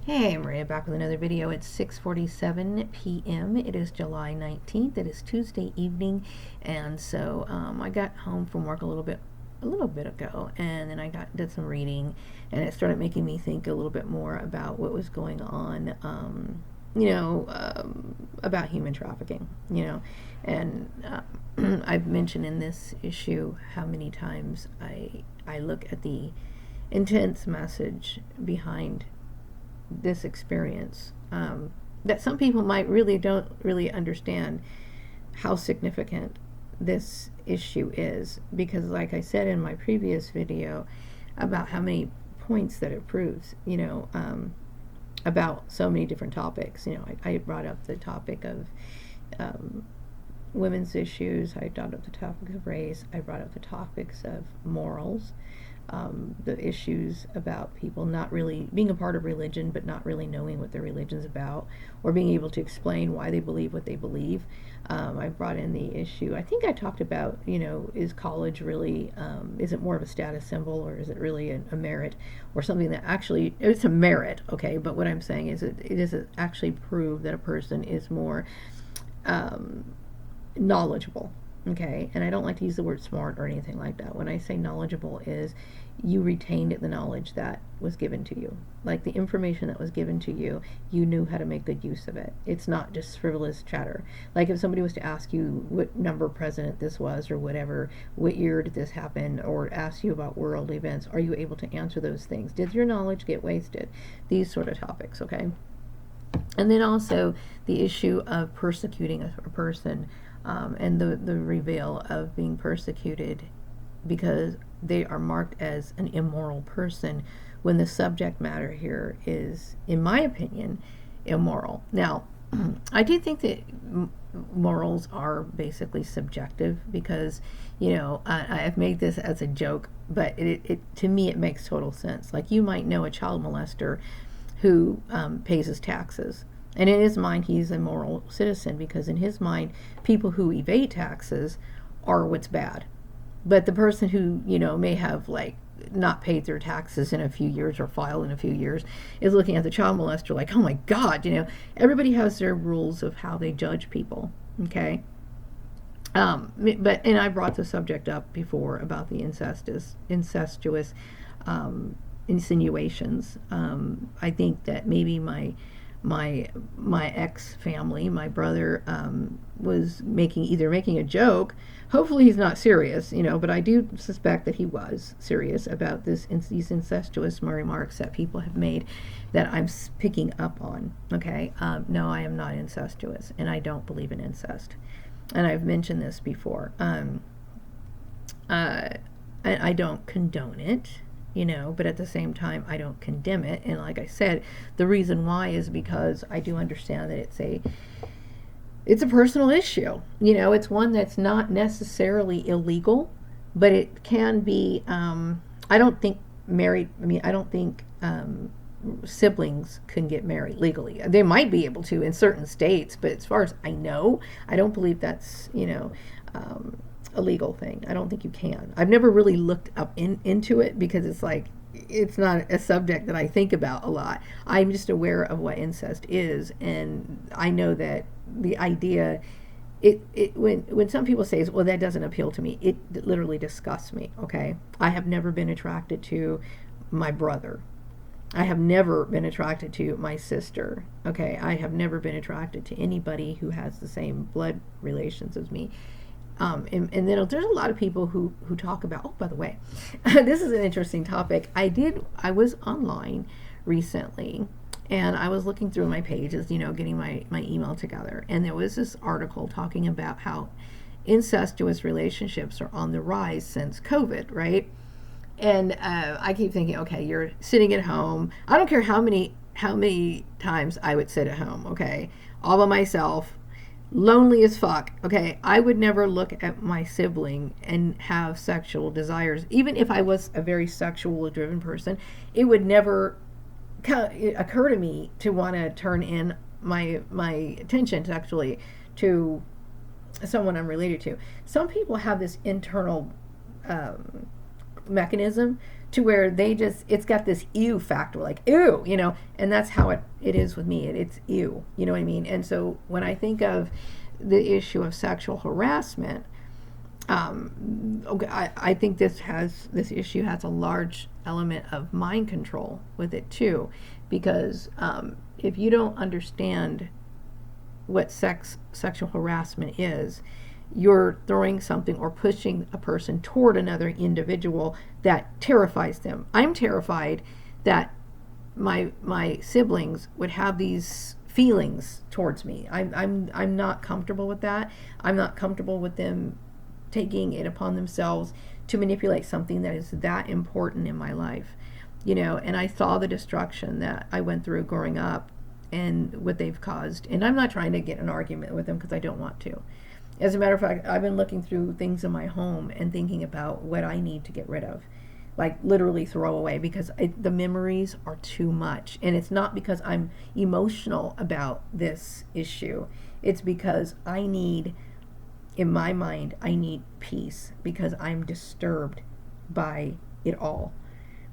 Hey, Maria back with another video. It's 6:47 p.m. It is July 19th. It is Tuesday evening, and so I got home from work a little bit ago, and then I did some reading, and it started making me think a little bit more about what was going on, about human trafficking, and I've mentioned in this issue how many times I look at the intense message behind this experience, that some people might really don't really understand how significant this issue is, because like I said in my previous video about how many points that it proves, about so many different topics. I brought up the topic of women's issues, I brought up the topic of race, I brought up the topics of morals, the issues about people not really being a part of religion but not really knowing what their religion's about, or being able to explain why they believe what they believe. I brought in the issue, I think I talked about, is college really, is it more of a status symbol, or is it really a merit, or something that actually, it's a merit, okay, but what I'm saying is it doesn't actually prove that a person is more knowledgeable. Okay, and I don't like to use the word smart or anything like that. When I say knowledgeable, is you retained the knowledge that was given to you. Like the information that was given to you, you knew how to make good use of it. It's not just frivolous chatter. Like if somebody was to ask you what number president this was, or whatever, what year did this happen, or ask you about world events, are you able to answer those things? Did your knowledge get wasted? These sort of topics, okay? And then also the issue of persecuting a person, and the reveal of being persecuted because they are marked as an immoral person, when the subject matter here is, in my opinion, immoral. Now, I do think that morals are basically subjective, because, I've made this as a joke, but it to me it makes total sense. Like, you might know a child molester who pays his taxes, and in his mind, he's a moral citizen, because in his mind, people who evade taxes are what's bad. But the person who, may have not paid their taxes in a few years, or filed in a few years, is looking at the child molester like, oh my God, everybody has their rules of how they judge people. Okay. And I brought the subject up before about the incestuous insinuations. I think that maybe my ex family, my brother, was making a joke. Hopefully he's not serious, but I do suspect that he was serious about these incestuous remarks that people have made that I'm picking up on. Okay, no, I am not incestuous, and I don't believe in incest, and I've mentioned this before. I don't condone it, but at the same time, I don't condemn it. And like I said, the reason why is because I do understand that it's a personal issue. It's one that's not necessarily illegal, but it can be. I don't think siblings can get married legally. They might be able to in certain states, but as far as I know, I don't believe that's a legal thing. I don't think you can. I've never really looked up into it, because it's not a subject that I think about a lot. I'm just aware of what incest is, and I know that the idea, when some people say, well, that doesn't appeal to me, it literally disgusts me. Okay, I have never been attracted to my brother. I have never been attracted to my sister. Okay, I have never been attracted to anybody who has the same blood relations as me. And then there's a lot of people who talk about, oh, by the way, this is an interesting topic. I was online recently, and I was looking through my pages, getting my email together, and there was this article talking about how incestuous relationships are on the rise since COVID, right? And I keep thinking, okay, you're sitting at home. I don't care how many times I would sit at home, okay, all by myself, lonely as fuck. Okay, I would never look at my sibling and have sexual desires. Even if I was a very sexually driven person, it would never occur to me to want to turn in my attention sexually to someone I'm related to. Some people have this internal mechanism to where it's got this ew factor, like ew, and that's how it is with me. It's ew, you know what I mean? And so when I think of the issue of sexual harassment, I think this issue has a large element of mind control with it too, because if you don't understand what sexual harassment is, you're throwing something or pushing a person toward another individual that terrifies them. I'm terrified that my siblings would have these feelings towards me. I'm not comfortable with that. I'm not comfortable with them taking it upon themselves to manipulate something that is that important in my life. And I saw the destruction that I went through growing up and what they've caused. And I'm not trying to get an argument with them because I don't want to. As a matter of fact, I've been looking through things in my home and thinking about what I need to get rid of, like literally throw away, because the memories are too much. And it's not because I'm emotional about this issue. It's because in my mind, I need peace, because I'm disturbed by it all.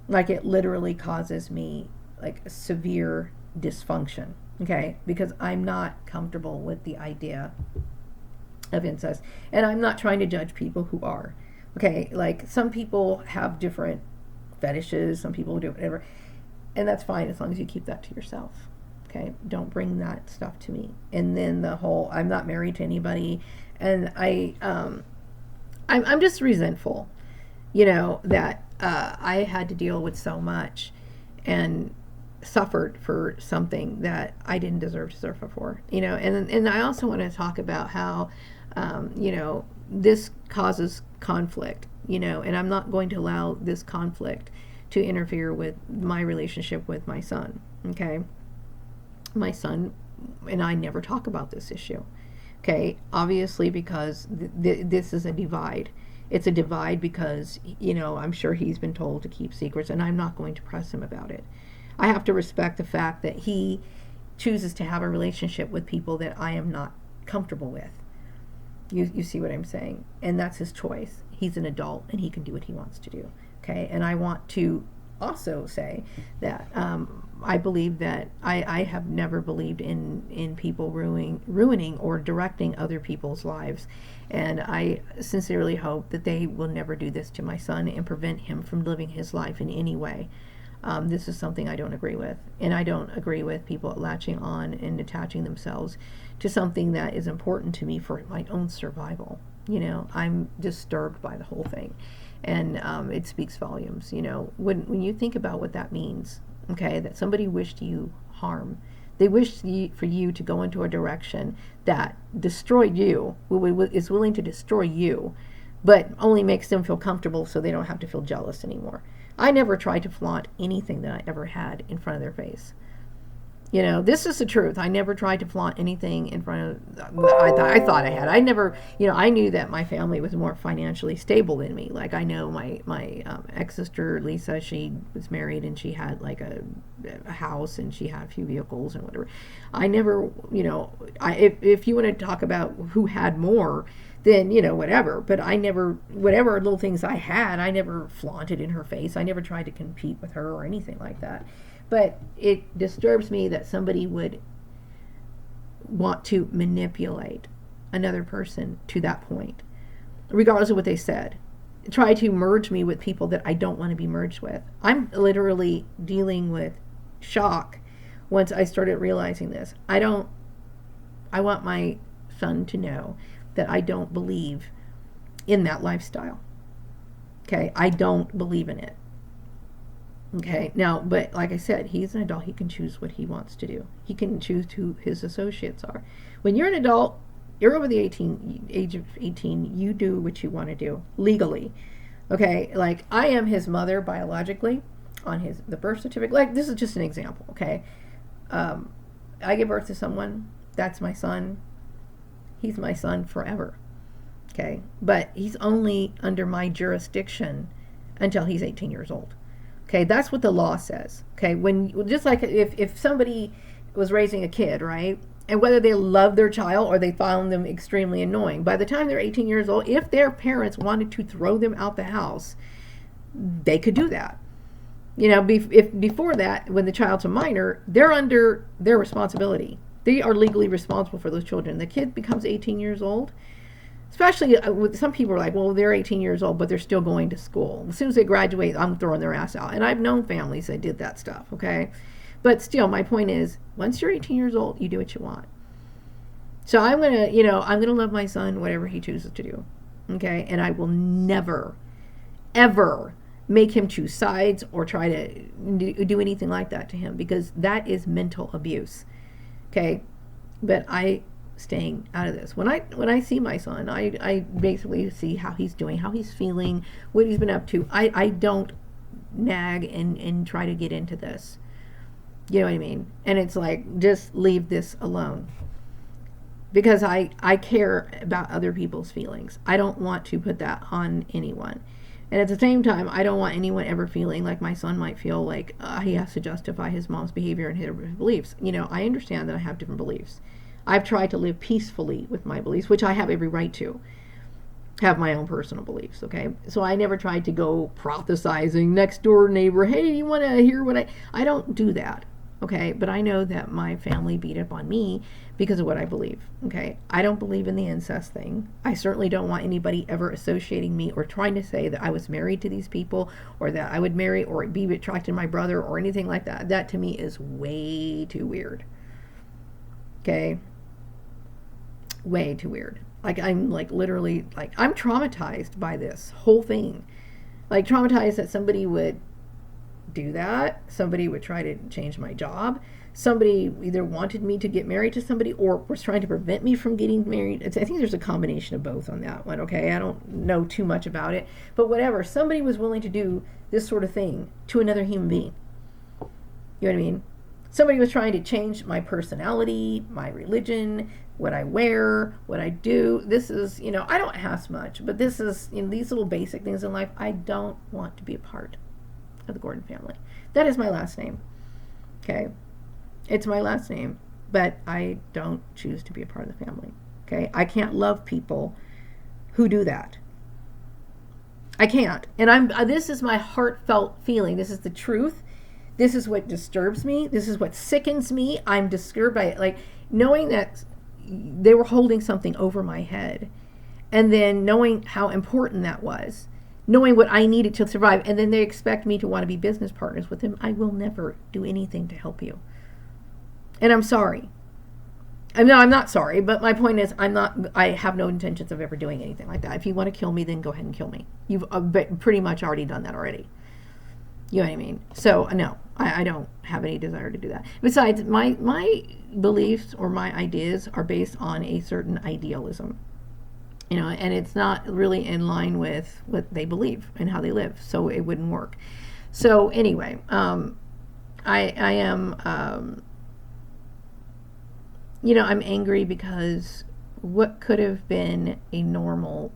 Like, it literally causes me like a severe dysfunction, okay? Because I'm not comfortable with the idea of incest. And I'm not trying to judge people who are, okay? Like, some people have different fetishes, some people do whatever, and that's fine as long as you keep that to yourself, okay? Don't bring that stuff to me. And then the whole, I'm not married to anybody, and I'm just resentful, that I had to deal with so much and suffered for something that I didn't deserve to suffer for, and I also want to talk about how, this causes conflict, and I'm not going to allow this conflict to interfere with my relationship with my son, okay? My son and I never talk about this issue, okay? Obviously, because this is a divide. It's a divide because, I'm sure he's been told to keep secrets, and I'm not going to press him about it. I have to respect the fact that he chooses to have a relationship with people that I am not comfortable with. You see what I'm saying? And that's his choice. He's an adult, and he can do what he wants to do, okay? And I want to also say that I believe that I have never believed in people ruining or directing other people's lives. And I sincerely hope that they will never do this to my son and prevent him from living his life in any way. This is something I don't agree with. And I don't agree with people latching on and attaching themselves to something that is important to me for my own survival. I'm disturbed by the whole thing. And it speaks volumes, when you think about what that means, okay, that somebody wished you harm. They wished for you to go into a direction that destroyed you, is willing to destroy you, but only makes them feel comfortable so they don't have to feel jealous anymore. I never tried to flaunt anything that I ever had in front of their face. This is the truth. I never tried to flaunt anything in front of, I thought I had. I never, I knew that my family was more financially stable than me. Like, I know my ex-sister, Lisa, she was married and she had like a house and she had a few vehicles and whatever. I never, if you want to talk about who had more, then, whatever. But I never, whatever little things I had, I never flaunted in her face. I never tried to compete with her or anything like that. But it disturbs me that somebody would want to manipulate another person to that point, regardless of what they said. Try to merge me with people that I don't want to be merged with. I'm literally dealing with shock once I started realizing this. I want my son to know that I don't believe in that lifestyle. Okay? I don't believe in it. Okay, now, but like I said, he's an adult. He can choose what he wants to do. He can choose who his associates are. When you're an adult, you're over the age of 18, you do what you want to do legally. Okay, like, I am his mother biologically on the birth certificate. Like, this is just an example, okay? I give birth to someone, that's my son. He's my son forever. Okay, but he's only under my jurisdiction until he's 18 years old. Okay, that's what the law says. Okay, just like if somebody was raising a kid, right? And whether they love their child or they found them extremely annoying, by the time they're 18 years old, if their parents wanted to throw them out the house, they could do that. If before that, when the child's a minor, they're under their responsibility. They are legally responsible for those children. The kid becomes 18 years old, especially with some people are like, well, they're 18 years old, but they're still going to school. As soon as they graduate, I'm throwing their ass out. And I've known families that did that stuff, okay? But still, my point is, once you're 18 years old, you do what you want. So I'm going to love my son, whatever he chooses to do, okay? And I will never, ever make him choose sides or try to do anything like that to him, because that is mental abuse, okay? But staying out of this. When I see my son, I basically see how he's doing, how he's feeling, what he's been up to. I don't nag and try to get into this. You know what I mean? And it's like, just leave this alone. Because I care about other people's feelings. I don't want to put that on anyone. And at the same time, I don't want anyone ever feeling like my son might feel like he has to justify his mom's behavior and his beliefs. I understand that I have different beliefs. I've tried to live peacefully with my beliefs, which I have every right to have my own personal beliefs, okay? So I never tried to go prophesizing next door neighbor, hey, you want to hear what I don't do that, okay? But I know that my family beat up on me because of what I believe, okay? I don't believe in the incest thing. I certainly don't want anybody ever associating me or trying to say that I was married to these people or that I would marry or be attracted to my brother or anything like that. That to me is way too weird, okay? Way too weird. Like, I'm like literally, like, I'm traumatized by this whole thing. Like, traumatized that somebody would do that. Somebody would try to change my job. Somebody either wanted me to get married to somebody or was trying to prevent me from getting married. I think there's a combination of both on that one, okay? I don't know too much about it. But whatever. Somebody was willing to do this sort of thing to another human being. You know what I mean? Somebody was trying to change my personality, my religion, what I wear, what I do. This is, I don't ask much, but this is, these little basic things in life. I don't want to be a part of the Gordon family. That is my last name. Okay? It's my last name, but I don't choose to be a part of the family. Okay? I can't love people who do that. I can't. And this is my heartfelt feeling. This is the truth. This is what disturbs me. This is what sickens me. I'm disturbed by it. Like, knowing that they were holding something over my head, and then knowing how important that was, knowing what I needed to survive, and then they expect me to want to be business partners with them. I will never do anything to help you. And I'm sorry. I'm not sorry, but my point is, I have no intentions of ever doing anything like that. If you want to kill me, then go ahead and kill me. You've pretty much already done that already. You know what I mean? So, no, I don't have any desire to do that. Besides, my beliefs or my ideas are based on a certain idealism. And it's not really in line with what they believe and how they live, so it wouldn't work. So, anyway, I am, I'm angry because what could have been a normal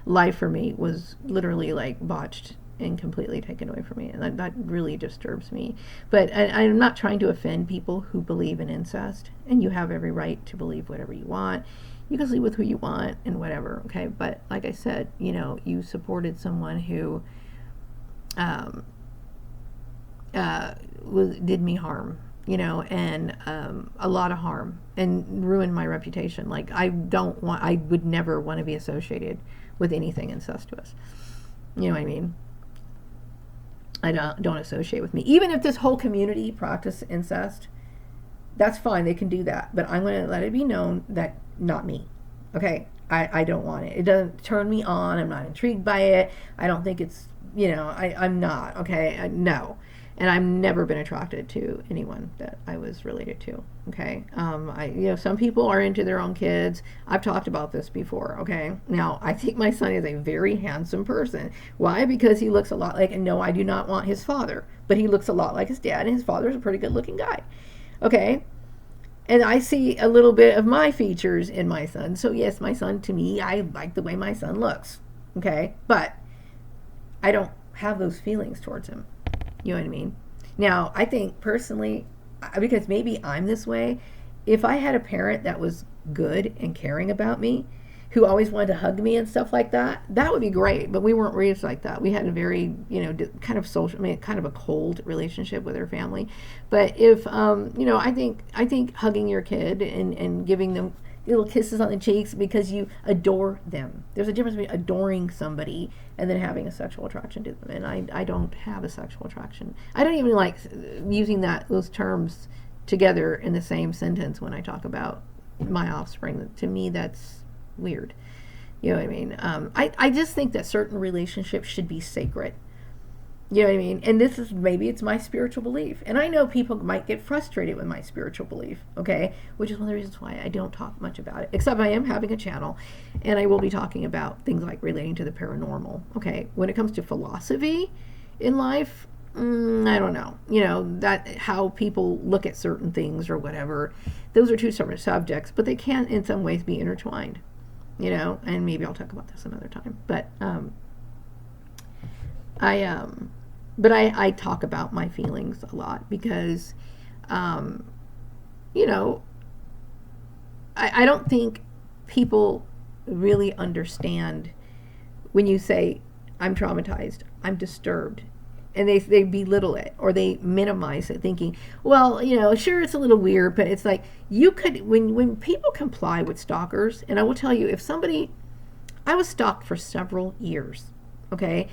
life for me was literally, like, botched and completely taken away from me, and that really disturbs me. But I'm not trying to offend people who believe in incest, and you have every right to believe whatever you want. You can sleep with who you want and whatever, okay? But like I said, you supported someone who did me harm, and a lot of harm, and ruined my reputation. Like, I would never want to be associated with anything incestuous. You know what I mean? I don't associate with me. Even if this whole community practice incest, that's fine. They can do that. But I'm going to let it be known that not me. Okay? I don't want it. It doesn't turn me on. I'm not intrigued by it. I don't think it's, I'm not. Okay? No. And I've never been attracted to anyone that I was related to. Okay? Some people are into their own kids. I've talked about this before. Okay? Now, I think my son is a very handsome person. Why? Because he looks a lot like, and no, I do not want his father, but he looks a lot like his dad, and his father's a pretty good looking guy. Okay? And I see a little bit of my features in my son. So yes, my son, to me, I like the way my son looks. Okay? But I don't have those feelings towards him. You know what I mean? Now, I think personally, because maybe I'm this way, if I had a parent that was good and caring about me, who always wanted to hug me and stuff like that, that would be great. But we weren't raised like that. We had a very, kind of social, kind of a cold relationship with our family. But if, I think hugging your kid and giving them little kisses on the cheeks because you adore them. There's a difference between adoring somebody and then having a sexual attraction to them. And I don't have a sexual attraction. I don't even like using those terms together in the same sentence when I talk about my offspring. To me, that's weird. You know what I mean? I just think that certain relationships should be sacred. You know what I mean? And maybe it's my spiritual belief. And I know people might get frustrated with my spiritual belief, okay? Which is one of the reasons why I don't talk much about it. Except I am having a channel, and I will be talking about things like relating to the paranormal, okay? When it comes to philosophy in life, I don't know. That how people look at certain things or whatever. Those are two separate subjects, but they can in some ways be intertwined. And maybe I'll talk about this another time. But I talk about my feelings a lot because, I don't think people really understand when you say, I'm traumatized, I'm disturbed, and they belittle it or they minimize it, thinking, well, sure, it's a little weird, but it's like you could, when people comply with stalkers, and I will tell you, I was stalked for several years, okay?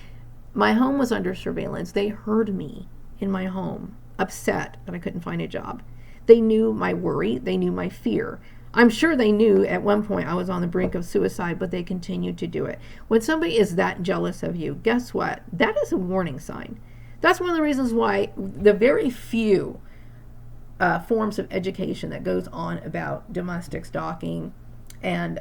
My home was under surveillance. They heard me in my home, upset that I couldn't find a job. They knew my worry. They knew my fear. I'm sure they knew at one point I was on the brink of suicide, but they continued to do it. When somebody is that jealous of you, guess what? That is a warning sign. That's one of the reasons why the very few forms of education that goes on about domestic stalking and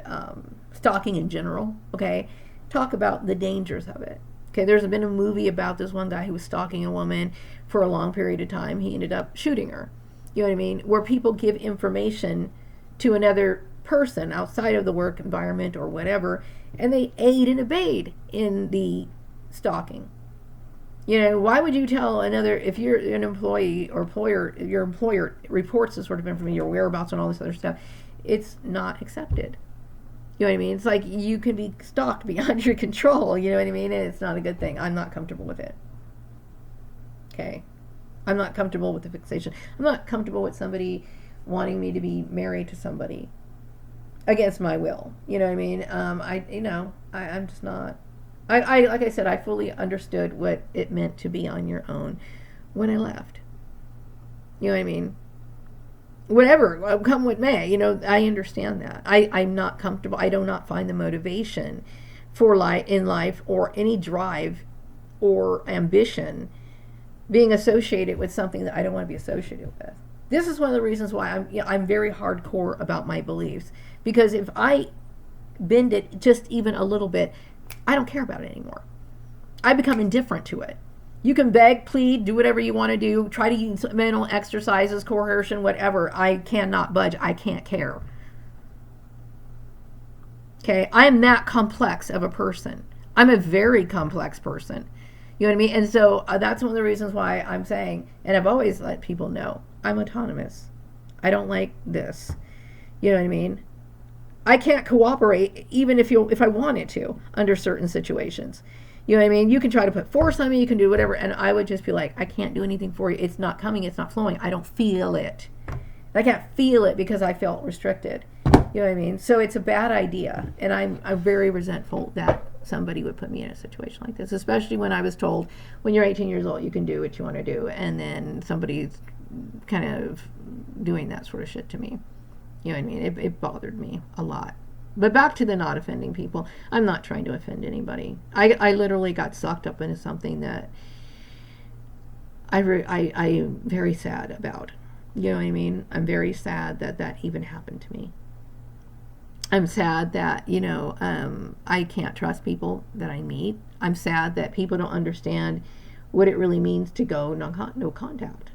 stalking in general, okay, talk about the dangers of it. Okay, there's been a movie about this one guy who was stalking a woman for a long period of time. He ended up shooting her. You know what I mean? Where people give information to another person outside of the work environment or whatever, and they aid and abet in the stalking. Why would you tell another, if you're an employee or your employer reports this sort of information, your whereabouts and all this other stuff, it's not accepted. You know what I mean? It's like you can be stalked beyond your control, you know what I mean? And it's not a good thing. I'm not comfortable with it. Okay? I'm not comfortable with the fixation. I'm not comfortable with somebody wanting me to be married to somebody against my will. You know what I mean? I'm just not. I like I said, I fully understood what it meant to be on your own when I left. You know what I mean? Whatever, come what may, I understand that. I'm not comfortable. I do not find the motivation for in life or any drive or ambition being associated with something that I don't want to be associated with. This is one of the reasons why I'm very hardcore about my beliefs, because if I bend it just even a little bit, I don't care about it anymore. I become indifferent to it. You can beg, plead, do whatever you want to do, try to use mental exercises, coercion, whatever. I cannot budge. I can't care. Okay? I am that complex of a person. I'm a very complex person. You know what I mean? And so that's one of the reasons why I'm saying, and I've always let people know, I'm autonomous. I don't like this. You know what I mean? I can't cooperate even if I wanted to under certain situations. You know what I mean? You can try to put force on me, you can do whatever, and I would just be like, I can't do anything for you. It's not coming, it's not flowing. I don't feel it. I can't feel it because I felt restricted. You know what I mean? So it's a bad idea, and I'm very resentful that somebody would put me in a situation like this, especially when I was told, when you're 18 years old, you can do what you want to do, and then somebody's kind of doing that sort of shit to me. You know what I mean? It bothered me a lot. But back to the not offending people. I'm not trying to offend anybody. I literally got sucked up into something that I am very sad about. You know what I mean? I'm very sad that even happened to me. I'm sad that, I can't trust people that I meet. I'm sad that people don't understand what it really means to go no contact.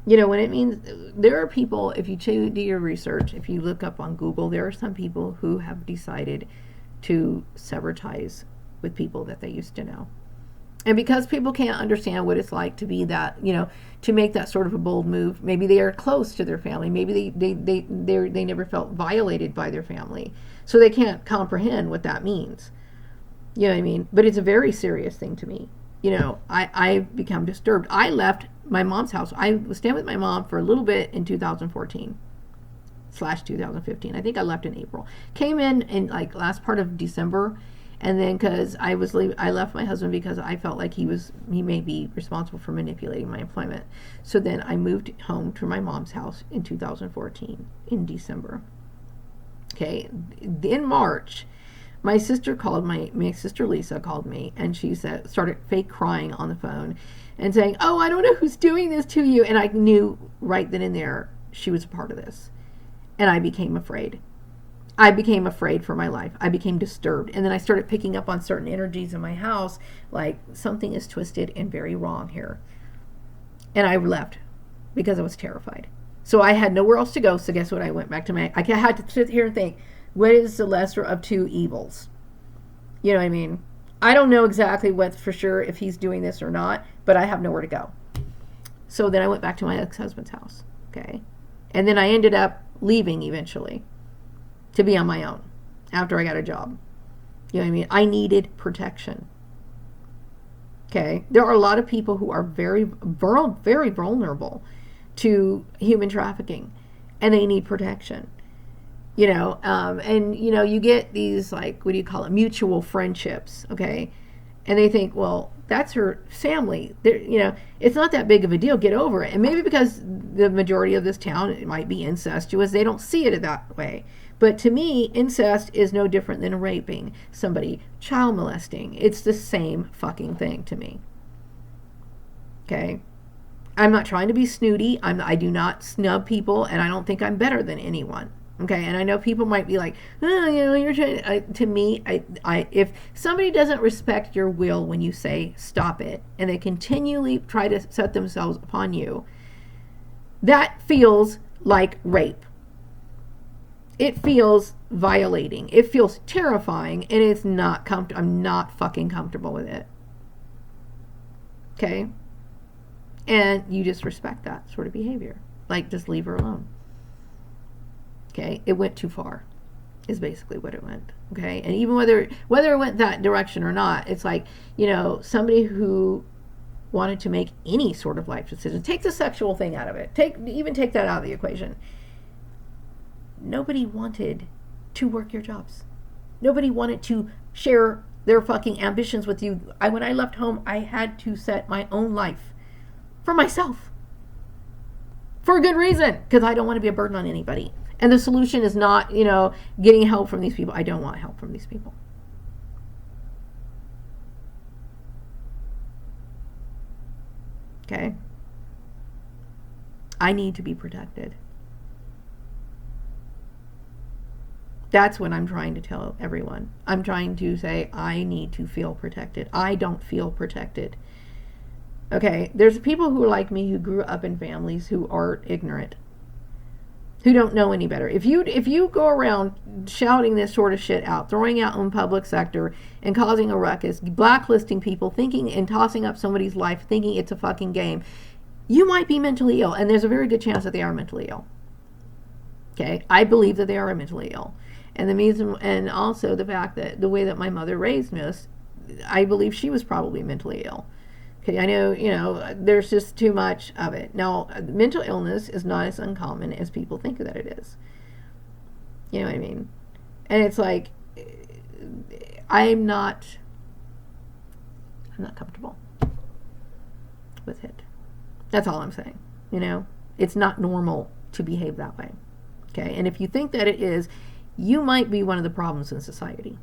When it means, there are people, if you do your research, if you look up on Google, there are some people who have decided to sever ties with people that they used to know. And because people can't understand what it's like to be that, to make that sort of a bold move, maybe they are close to their family. Maybe they never felt violated by their family. So they can't comprehend what that means. You know what I mean? But it's a very serious thing to me. I become disturbed. I left my mom's house. I was staying with my mom for a little bit in 2014/2015. I think I left in April. Came in like last part of December. And then because I left my husband because I felt like he may be responsible for manipulating my employment. So then I moved home to my mom's house in 2014 in December. Okay. In March, my sister called, my sister Lisa called me, and she started fake crying on the phone and saying, "Oh, I don't know who's doing this to you." And I knew right then and there she was a part of this. And I became afraid. I became afraid for my life. I became disturbed. And then I started picking up on certain energies in my house, like something is twisted and very wrong here. And I left because I was terrified. So I had nowhere else to go. So guess what? I went back to I had to sit here and think, what is the lesser of two evils? You know what I mean? I don't know exactly what for sure if he's doing this or not, but I have nowhere to go. So then I went back to my ex-husband's house. Okay. And then I ended up leaving eventually to be on my own after I got a job. You know what I mean? I needed protection. Okay. There are a lot of people who are very, very vulnerable to human trafficking, and they need protection. And you get these, like, what do you call it? Mutual friendships. Okay. And they think, well, that's her family. It's not that big of a deal. Get over it. And maybe because the majority of this town, it might be incestuous, they don't see it that way. But to me, incest is no different than raping somebody, child molesting. It's the same fucking thing to me. Okay? I'm not trying to be snooty. I do not snub people, and I don't think I'm better than anyone. Okay? And I know people might be like, oh, you're trying. To me, if somebody doesn't respect your will when you say stop it, and they continually try to set themselves upon you, that feels like rape. It feels violating. It feels terrifying, and it's not I'm not fucking comfortable with it. Okay? And you just respect that sort of behavior. Like, just leave her alone. Okay? It went too far, is basically what it went. Okay? And even whether it went that direction or not, it's like, somebody who wanted to make any sort of life decision, take the sexual thing out of it. Take that out of the equation. Nobody wanted to work your jobs. Nobody wanted to share their fucking ambitions with you. When I left home, I had to set my own life for myself. For a good reason. Because I don't want to be a burden on anybody. And the solution is not, getting help from these people. I don't want help from these people. Okay? I need to be protected. That's what I'm trying to tell everyone. I'm trying to say I need to feel protected. I don't feel protected. Okay, there's people who are like me who grew up in families who are ignorant, who don't know any better. If you go around shouting this sort of shit out, throwing out in public sector and causing a ruckus, blacklisting people, thinking and tossing up somebody's life, thinking it's a fucking game, you might be mentally ill, and there's a very good chance that they are mentally ill. Okay, I believe that they are mentally ill. And and also the fact that the way that my mother raised us, I believe she was probably mentally ill. Okay, I know, there's just too much of it. Now, mental illness is not as uncommon as people think that it is. You know what I mean? And it's like, I'm not comfortable with it. That's all I'm saying. It's not normal to behave that way. Okay, and if you think that it is, you might be one of the problems in society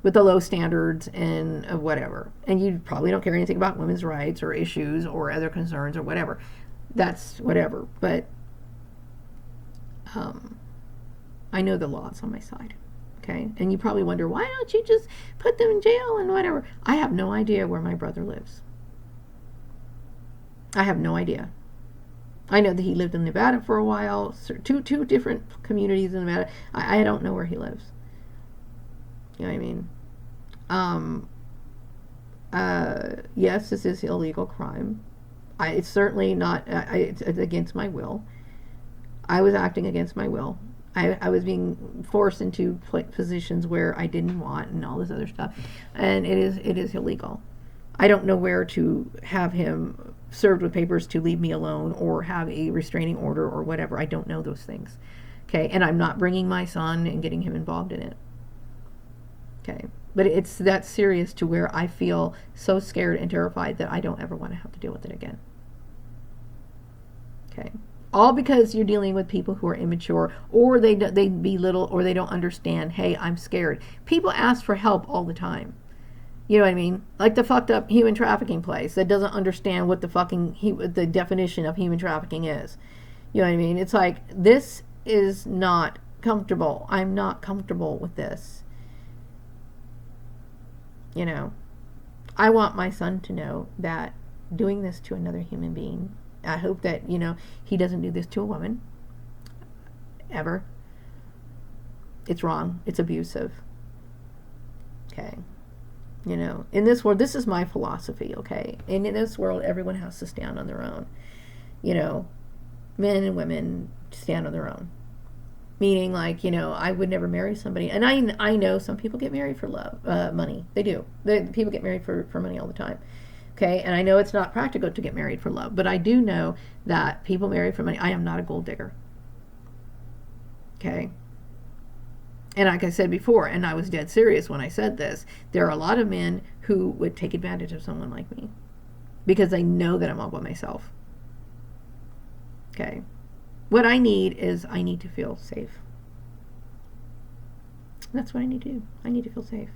with the low standards and whatever. And you probably don't care anything about women's rights or issues or other concerns or whatever. That's whatever. But I know the law's on my side. Okay? And you probably wonder, why don't you just put them in jail and whatever? I have no idea where my brother lives. I have no idea. I know that he lived in Nevada for a while, two different communities in Nevada. I don't know where he lives. You know what I mean? Yes, this is illegal crime. It's certainly not, it's against my will. I was acting against my will. I was being forced into positions where I didn't want and all this other stuff. And it is illegal. I don't know where to have him served with papers to leave me alone or have a restraining order or whatever. I don't know those things. Okay, and I'm not bringing my son and getting him involved in it. Okay, but it's that serious to where I feel so scared and terrified that I don't ever want to have to deal with it again. Okay, all because you're dealing with people who are immature, or they belittle, or they don't understand. Hey, I'm scared. People ask for help all the time. You know what I mean? Like the fucked up human trafficking place that doesn't understand what the definition of human trafficking is. You know what I mean? It's like, this is not comfortable. I'm not comfortable with this. You know, I want my son to know that doing this to another human being, I hope that, he doesn't do this to a woman. Ever. It's wrong. It's abusive. Okay. In this world, this is my philosophy, okay? And in this world, everyone has to stand on their own. Men and women stand on their own. Meaning, like, I would never marry somebody. And I know some people get married for love, money. They do. People get married for money all the time. Okay? And I know it's not practical to get married for love. But I do know that people marry for money. I am not a gold digger. Okay? And like I said before, and I was dead serious when I said this, there are a lot of men who would take advantage of someone like me because they know that I'm all by myself. Okay. What I need to feel safe. That's what I need to do. I need to feel safe.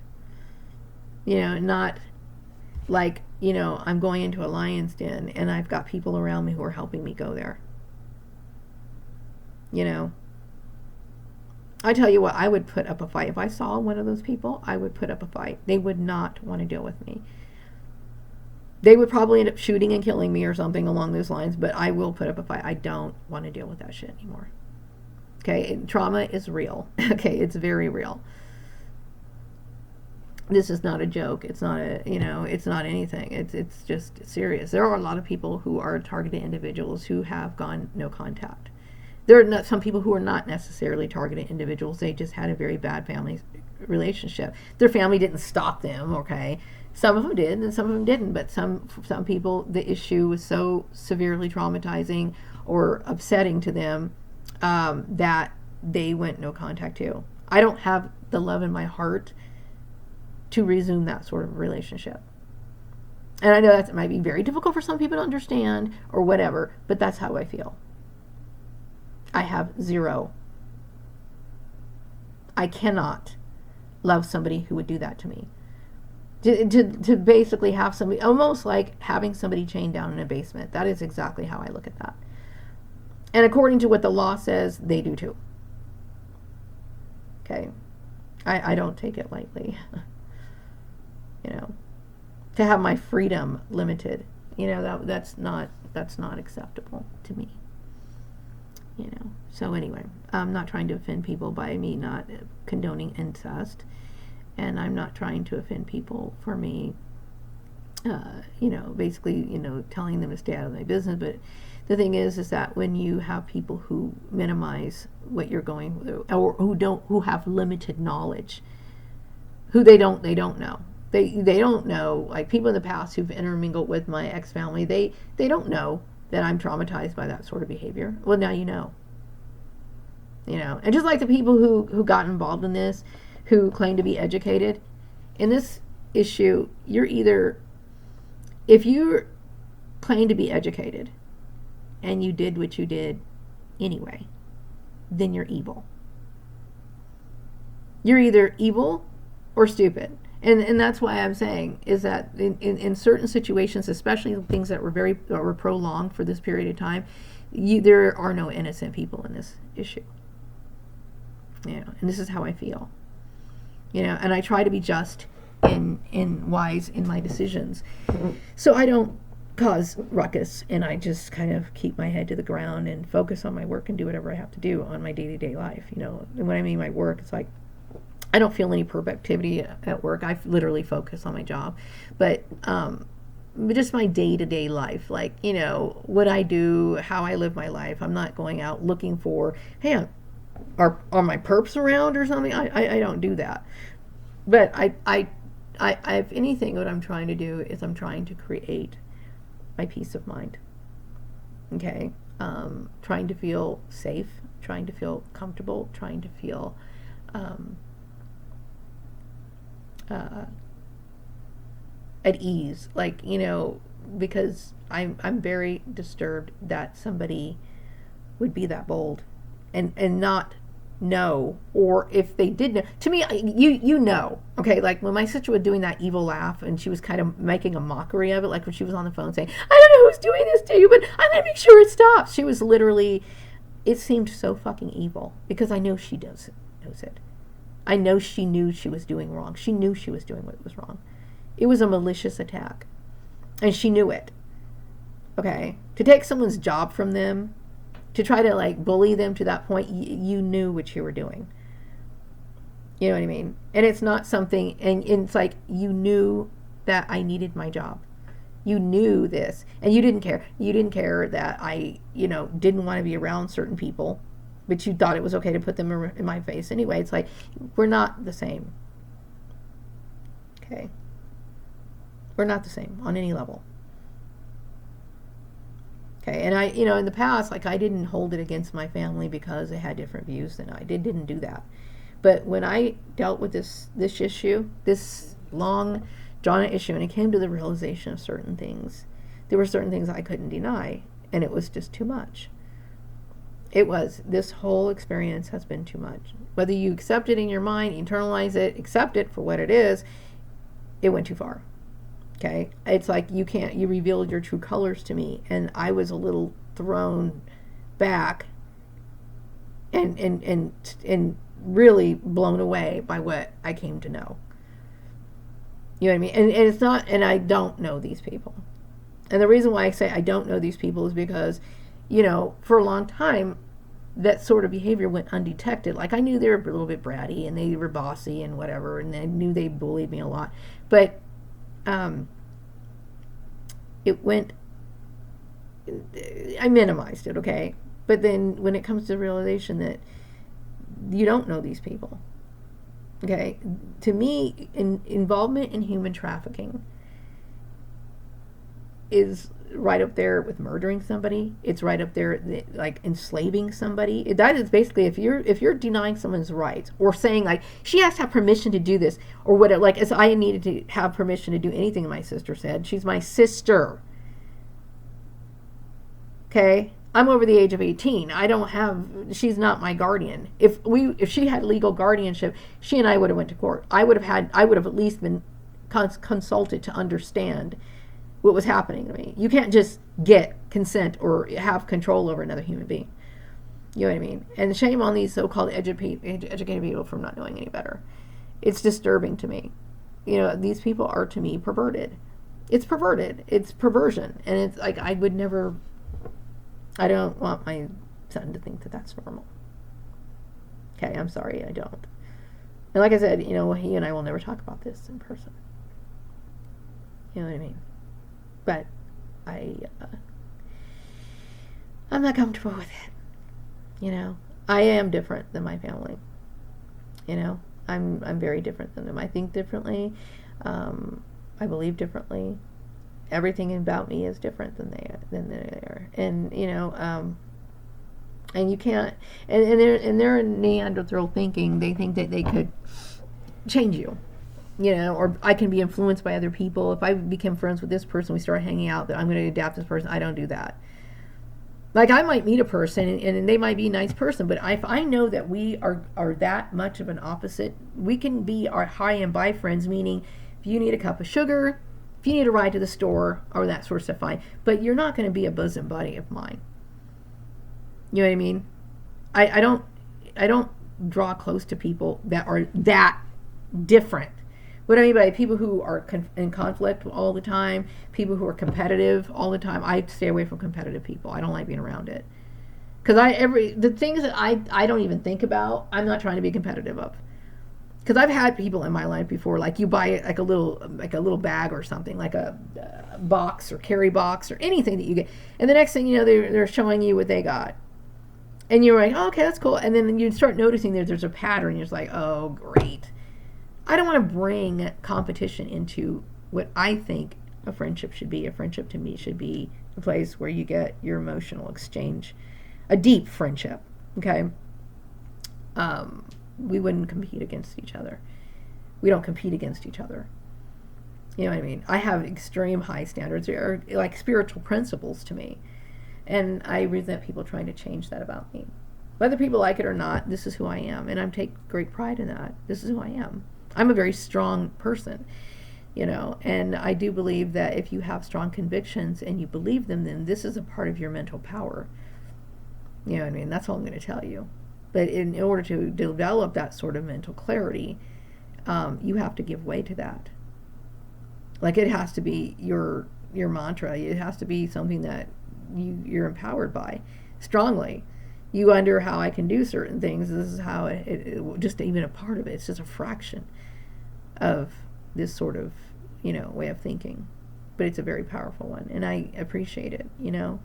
Not like, I'm going into a lion's den and I've got people around me who are helping me go there. I tell you what, I would put up a fight. If I saw one of those people, I would put up a fight. They would not want to deal with me. They would probably end up shooting and killing me or something along those lines, but I will put up a fight. I don't want to deal with that shit anymore. Okay, trauma is real. Okay, it's very real. This is not a joke. It's not it's not anything. It's just serious. There are a lot of people who are targeted individuals who have gone no contact. There are some people who are not necessarily targeted individuals. They just had a very bad family relationship. Their family didn't stop them, okay? Some of them did and some of them didn't, but some people, the issue was so severely traumatizing or upsetting to them that they went no contact too. I don't have the love in my heart to resume that sort of relationship. And I know that might be very difficult for some people to understand or whatever, but that's how I feel. I have zero. I cannot love somebody who would do that to me. To basically have somebody, almost like having somebody chained down in a basement. That is exactly how I look at that. And according to what the law says, they do too. Okay. I don't take it lightly. To have my freedom limited, that's not acceptable to me. So anyway, I'm not trying to offend people by me not condoning incest, and I'm not trying to offend people for me, basically, telling them to stay out of my business. But the thing is that when you have people who minimize what you're going through, or who have limited knowledge, who they don't know. They don't know, like people in the past who've intermingled with my ex-family, they don't know that I'm traumatized by that sort of behavior. Well, now you know. And just like the people who got involved in this, who claim to be educated, in this issue, you're either, if you claim to be educated and you did what you did anyway, then you're evil. You're either evil or stupid. And that's why I'm saying is that in certain situations, especially things that were prolonged for this period of time, there are no innocent people in this issue. And this is how I feel. And I try to be just and wise in my decisions, so I don't cause ruckus, and I just kind of keep my head to the ground and focus on my work and do whatever I have to do on my day-to-day life. And when I mean my work, it's like I don't feel any productivity at work. I literally focus on my job. But just my day-to-day life, like, what I do, how I live my life. I'm not going out looking for, hey, are my perps around or something. I don't do that. But if anything, what I'm trying to do is I'm trying to create my peace of mind. Okay? Trying to feel safe, trying to feel comfortable, trying to feel at ease, like, because I'm very disturbed that somebody would be that bold and not know, or if they did know. To me, okay, like when my sister was doing that evil laugh and she was kind of making a mockery of it, like when she was on the phone saying, I don't know who's doing this to you, but I'm gonna make sure it stops. She was literally, it seemed so fucking evil, because I know she knows it. I know she knew she was doing wrong. She knew she was doing what was wrong. It was a malicious attack, and she knew it. Okay, to take someone's job from them, to try to like bully them to that point, you knew what you were doing. You know what I mean? And it's not something, and it's like, you knew that I needed my job. You knew this, and you didn't care. You didn't care that I, didn't want to be around certain people, but you thought it was okay to put them in my face anyway. It's like, we're not the same. Okay? We're not the same on any level. Okay, and I, in the past, like, I didn't hold it against my family because they had different views than I did. Didn't do that. But when I dealt with this issue, this long, drawn-out issue, and it came to the realization of certain things, there were certain things I couldn't deny, and it was just too much. This whole experience has been too much. Whether you accept it in your mind, internalize it, accept it for what it is, it went too far. Okay? It's like you revealed your true colors to me, and I was a little thrown back and really blown away by what I came to know. You know what I mean? And it's not, and I don't know these people. And the reason why I say I don't know these people is because, for a long time, that sort of behavior went undetected. Like, I knew they were a little bit bratty and they were bossy and whatever, and I knew they bullied me a lot. But I minimized it, okay? But then when it comes to the realization that you don't know these people, okay? To me, involvement in human trafficking is right up there with murdering somebody. It's right up there, like, enslaving somebody. That is basically, if you're denying someone's rights, or saying, like, she has to have permission to do this, or whatever. Like, as I needed to have permission to do anything, my sister said. She's my sister. Okay? I'm over the age of 18. She's not my guardian. If she had legal guardianship, she and I would have went to court. I would have at least been consulted to understand what was happening to me. You can't just get consent or have control over another human being. You know what I mean? And shame on these so-called educated people for not knowing any better. It's disturbing to me. These people are, to me, perverted. It's perverted. It's perversion. And it's like, I don't want my son to think that that's normal. Okay, I'm sorry, I don't. And like I said, he and I will never talk about this in person. You know what I mean? But I'm not comfortable with it. I am different than my family. I'm very different than them. I think differently. I believe differently. Everything about me is different than they are. And and you can't. And they're in Neanderthal thinking. They think that they could change you. Or I can be influenced by other people. If I become friends with this person, we start hanging out, that I'm going to adapt this person. I don't do that. Like, I might meet a person and they might be a nice person, but if I know that we are that much of an opposite, we can be our high and by friends, meaning if you need a cup of sugar, if you need a ride to the store, or that sort of stuff, fine. But you're not going to be a bosom buddy of mine. You know what I mean? I don't draw close to people that are that different. What I mean by people who are in conflict all the time, people who are competitive all the time, I stay away from competitive people. I don't like being around it. Because the things that I don't even think about, I'm not trying to be competitive of. because I've had people in my life before, like you buy like a little bag or something, like a box or carry box or anything that you get, and the next thing you know, they're showing you what they got, and you're like, oh, okay, that's cool, and then you start noticing that there's a pattern. You're just like, oh, great. I don't want to bring competition into what I think a friendship should be. A friendship to me should be a place where you get your emotional exchange, a deep friendship. Okay. We wouldn't compete against each other. We don't compete against each other. You know what I mean? I have extreme high standards. They're like spiritual principles to me. And I resent people trying to change that about me. Whether people like it or not, this is who I am. And I take great pride in that. This is who I am. I'm a very strong person, you know, and I do believe that if you have strong convictions and you believe them, then this is a part of your mental power. You know what I mean? That's all I'm going to tell you. But in order to develop that sort of mental clarity, you have to give way to that. Like it has to be your mantra. It has to be something that you're empowered by strongly. You wonder how I can do certain things. This is how it just even a part of it. It's just a fraction of this sort of, you know, way of thinking. But it's a very powerful one, and I appreciate it, you know.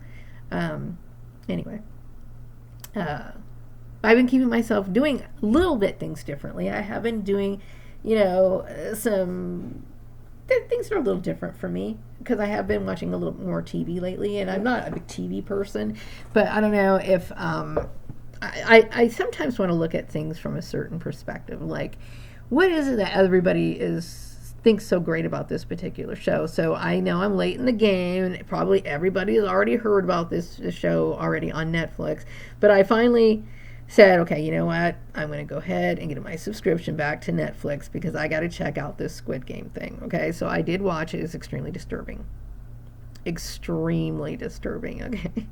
Anyway. I've been keeping myself doing little bit things differently. I have been doing, you know, some things that are a little different for me because I have been watching a little more TV lately, and I'm not a big TV person, but I don't know if I sometimes want to look at things from a certain perspective, like what is it that everybody thinks so great about this particular show. So I know I'm late in the game, and probably everybody has already heard about this show already on Netflix, but I finally said, okay, you know what? I'm going to go ahead and get my subscription back to Netflix because I got to check out this Squid Game thing. Okay, so I did watch it. It's extremely disturbing. Extremely disturbing. Okay,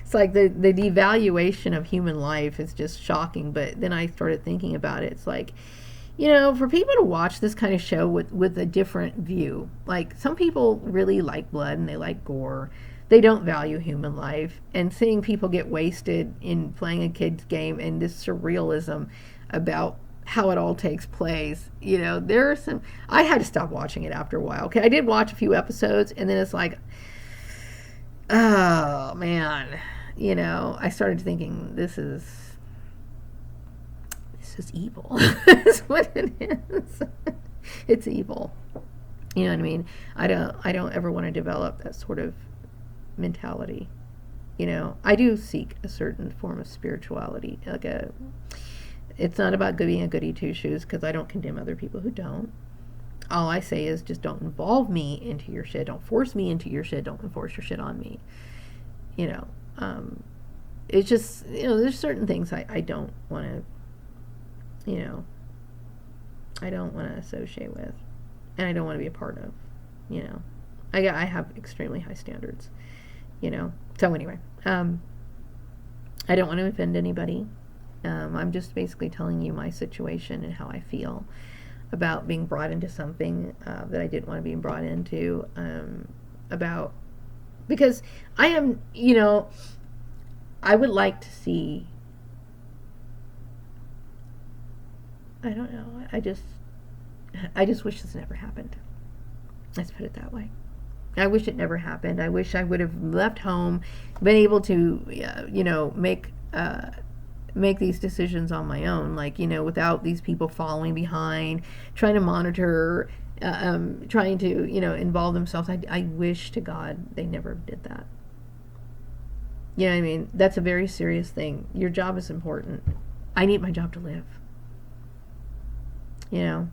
it's like the devaluation of human life is just shocking. But then I started thinking about it. It's like, you know, for people to watch this kind of show with a different view, like some people really like blood and they like gore. They don't value human life, and seeing people get wasted in playing a kid's game and this surrealism about how it all takes place, you know, there are some, I had to stop watching it after a while. Okay, I did watch a few episodes, and then it's like, oh man, you know, I started thinking this is evil. That's what it is. It's evil. You know what I mean? I don't ever want to develop that sort of mentality. You know, I do seek a certain form of spirituality. It's not about being a goody two shoes, because I don't condemn other people who don't. All I say is just don't involve me into your shit. Don't force me into your shit. Don't enforce your shit on me. You know, it's just, you know, there's certain things I don't want to, you know, I don't want to associate with, and I don't want to be a part of. You know, I have extremely high standards. You know, so anyway, I don't want to offend anybody. I'm just basically telling you my situation and how I feel about being brought into something that I didn't want to be brought into, because I am, you know, I would like to see, I don't know, I just wish this never happened. Let's put it that way. I wish it never happened. I wish I would have left home, been able to, you know, make these decisions on my own, like, you know, without these people following behind, trying to monitor, trying to, you know, involve themselves. I wish to God they never did that. You know what I mean? That's a very serious thing. Your job is important. I need my job to live. You know?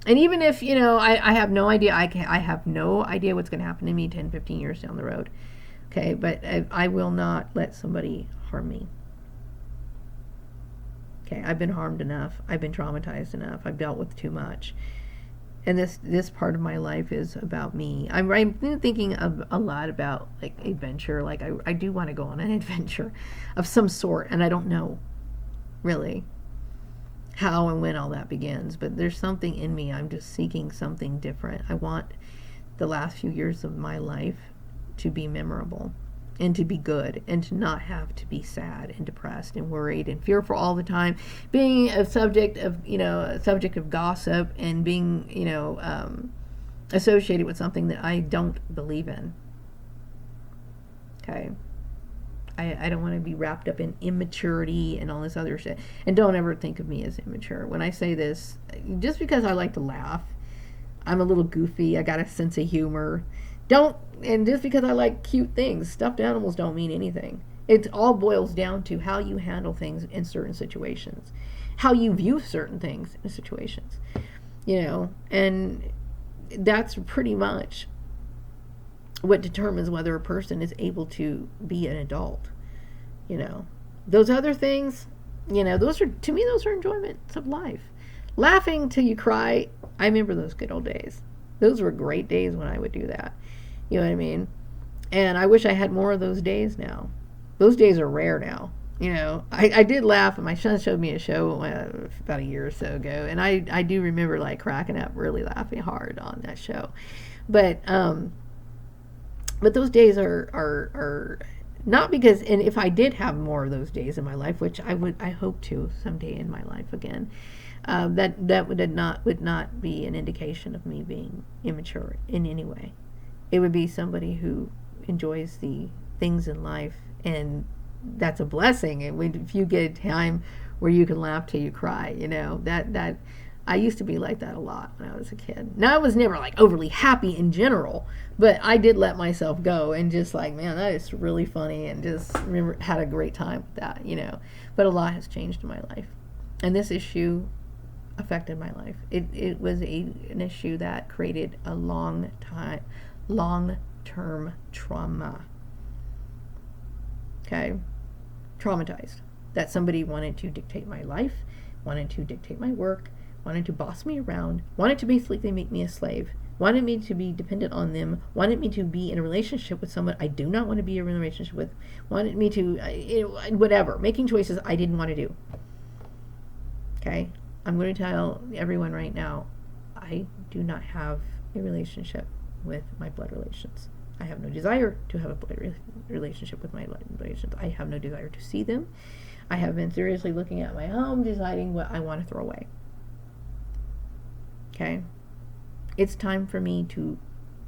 And even if, you know, I have no idea, I have no idea what's going to happen to me 10, 15 years down the road. Okay, but I will not let somebody harm me. Okay, I've been harmed enough. I've been traumatized enough. I've dealt with too much. And this part of my life is about me. I'm thinking a lot about, like, adventure. Like, I do want to go on an adventure of some sort, and I don't know, really, how and when all that begins, but there's something in me. I'm just seeking something different. I want the last few years of my life to be memorable. and to be good and to not have to be sad and depressed and worried and fearful all the time, being a subject of gossip and being, associated with something that I don't believe in. Okay. I don't want to be wrapped up in immaturity and all this other shit. And don't ever think of me as immature. When I say this, just because I like to laugh, I'm a little goofy, I got a sense of humor. And just because I like cute things, stuffed animals don't mean anything. It all boils down to how you handle things in certain situations, how you view certain things in situations, and that's pretty much what determines whether a person is able to be an adult. Those other things, those are enjoyments of life. Laughing till you cry, I remember those good old days. Those were great days when I would do that. You know what I mean? And I wish I had more of those days now. Those days are rare now. I did laugh, and my son showed me a show about a year or so ago, and I do remember like cracking up, really laughing hard on that show. But those days are not because, and if I did have more of those days in my life, which I hope to someday in my life again, that would not be an indication of me being immature in any way. It would be somebody who enjoys the things in life, and that's a blessing. If you get a time where you can laugh till you cry, that I used to be like that a lot when I was a kid. Now, I was never like overly happy in general, but I did let myself go and just like, man, that is really funny, and just had a great time with that, But a lot has changed in my life, and this issue affected my life. It was an issue that created a long-term trauma. Okay? Traumatized. That somebody wanted to dictate my life, wanted to dictate my work, wanted to boss me around, wanted to basically make me a slave, wanted me to be dependent on them, wanted me to be in a relationship with someone I do not want to be in a relationship with, wanted me to, whatever, making choices I didn't want to do. Okay? I'm going to tell everyone right now, I do not have a relationship with my blood relations. I have no desire to have a blood relationship with my blood relations. I have no desire to see them. I have been seriously looking at my home, deciding what I want to throw away. Okay? It's time for me to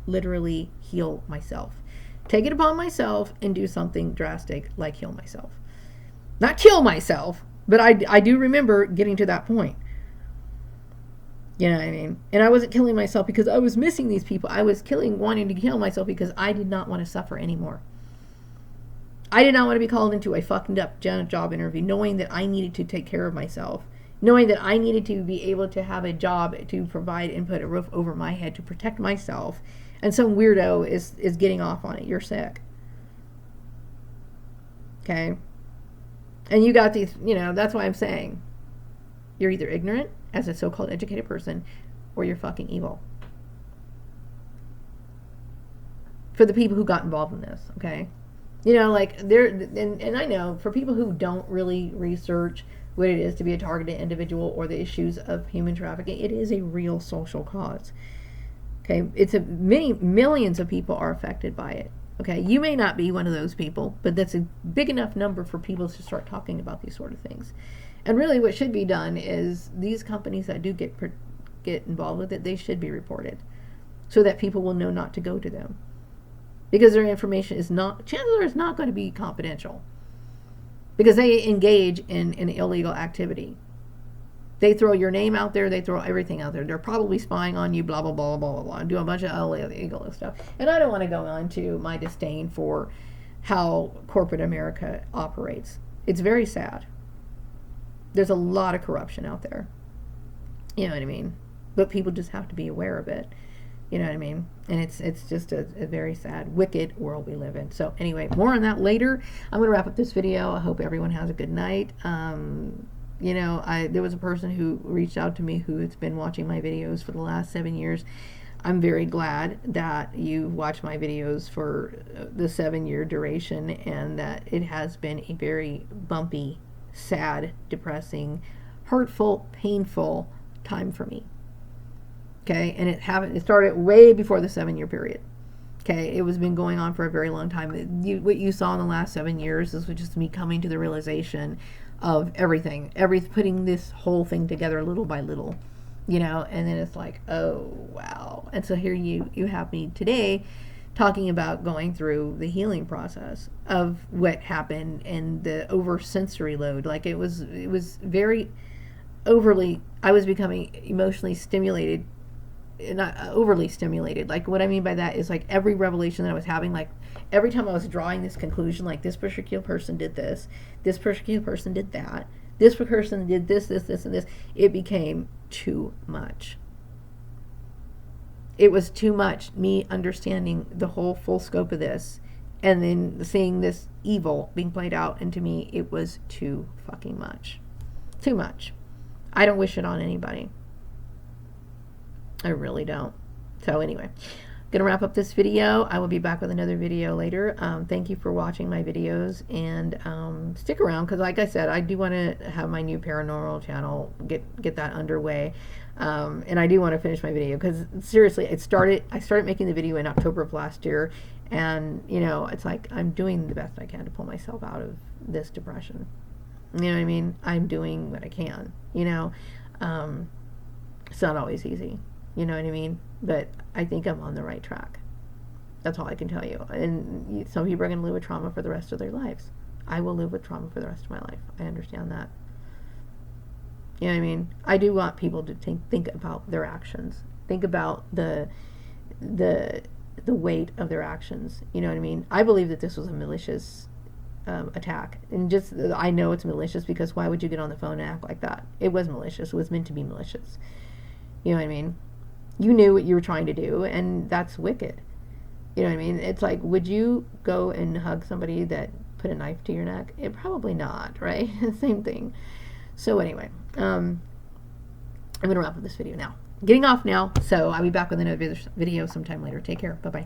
literally heal myself. Take it upon myself and do something drastic like heal myself. Not kill myself, but I do remember getting to that point. You know what I mean? And I wasn't killing myself because I was missing these people. I was wanting to kill myself because I did not want to suffer anymore. I did not want to be called into a fucking up job interview knowing that I needed to take care of myself. Knowing that I needed to be able to have a job to provide and put a roof over my head to protect myself. And some weirdo is getting off on it. You're sick. Okay? And you got these, that's why I'm saying you're either ignorant as a so-called educated person, or you're fucking evil. For the people who got involved in this, okay? And I know for people who don't really research what it is to be a targeted individual or the issues of human trafficking, it is a real social cause. Okay? Many millions of people are affected by it. Okay? You may not be one of those people, but that's a big enough number for people to start talking about these sort of things. And really what should be done is these companies that do get involved with it, they should be reported so that people will know not to go to them. Because their information chances are not going to be confidential. Because they engage in illegal activity. They throw your name out there, they throw everything out there. They're probably spying on you, blah, blah, blah, blah, blah, blah, and do a bunch of illegal stuff. And I don't want to go on to my disdain for how corporate America operates. It's very sad. There's a lot of corruption out there. You know what I mean? But people just have to be aware of it. You know what I mean? And it's just a very sad, wicked world we live in. So anyway, more on that later. I'm going to wrap up this video. I hope everyone has a good night. There was a person who reached out to me who has been watching my videos for the last 7 years. I'm very glad that you watched my videos for the 7-year duration, and that it has been a very bumpy, sad, depressing, hurtful, painful time for me. Okay, and it started way before the 7-year period. Okay, it was been going on for a very long time. What you saw in the last 7 years, this was just me coming to the realization of everything, putting this whole thing together little by little, and then it's like, oh wow. And so here you have me today talking about going through the healing process of what happened and the over sensory load. Like it was very overly, I was becoming emotionally stimulated, not overly stimulated. Like what I mean by that is like every revelation that I was having, like every time I was drawing this conclusion, like this particular person did this particular person did that, this person did this and this, it became too much. It was too much, me understanding the whole full scope of this and then seeing this evil being played out into me. It was too fucking much. Too much. I don't wish it on anybody. I really don't. So anyway, I'm going to wrap up this video. I will be back with another video later. Thank you for watching my videos, and stick around because, like I said, I do want to have my new paranormal channel, get that underway. And I do want to finish my video because seriously, I started making the video in October of last year, and it's like I'm doing the best I can to pull myself out of this depression. You know what I mean? I'm doing what I can. It's not always easy. You know what I mean? But I think I'm on the right track. That's all I can tell you. And some people are going to live with trauma for the rest of their lives. I will live with trauma for the rest of my life. I understand that. You know what I mean? I do want people to think about their actions. Think about the weight of their actions. You know what I mean? I believe that this was a malicious attack. And just, I know it's malicious because why would you get on the phone and act like that? It was malicious. It was meant to be malicious. You know what I mean? You knew what you were trying to do, and that's wicked. You know what I mean? It's like, would you go and hug somebody that put a knife to your neck? Probably not, right? Same thing. So anyway, I'm going to wrap up this video now. Getting off now, so I'll be back with another video sometime later. Take care. Bye-bye.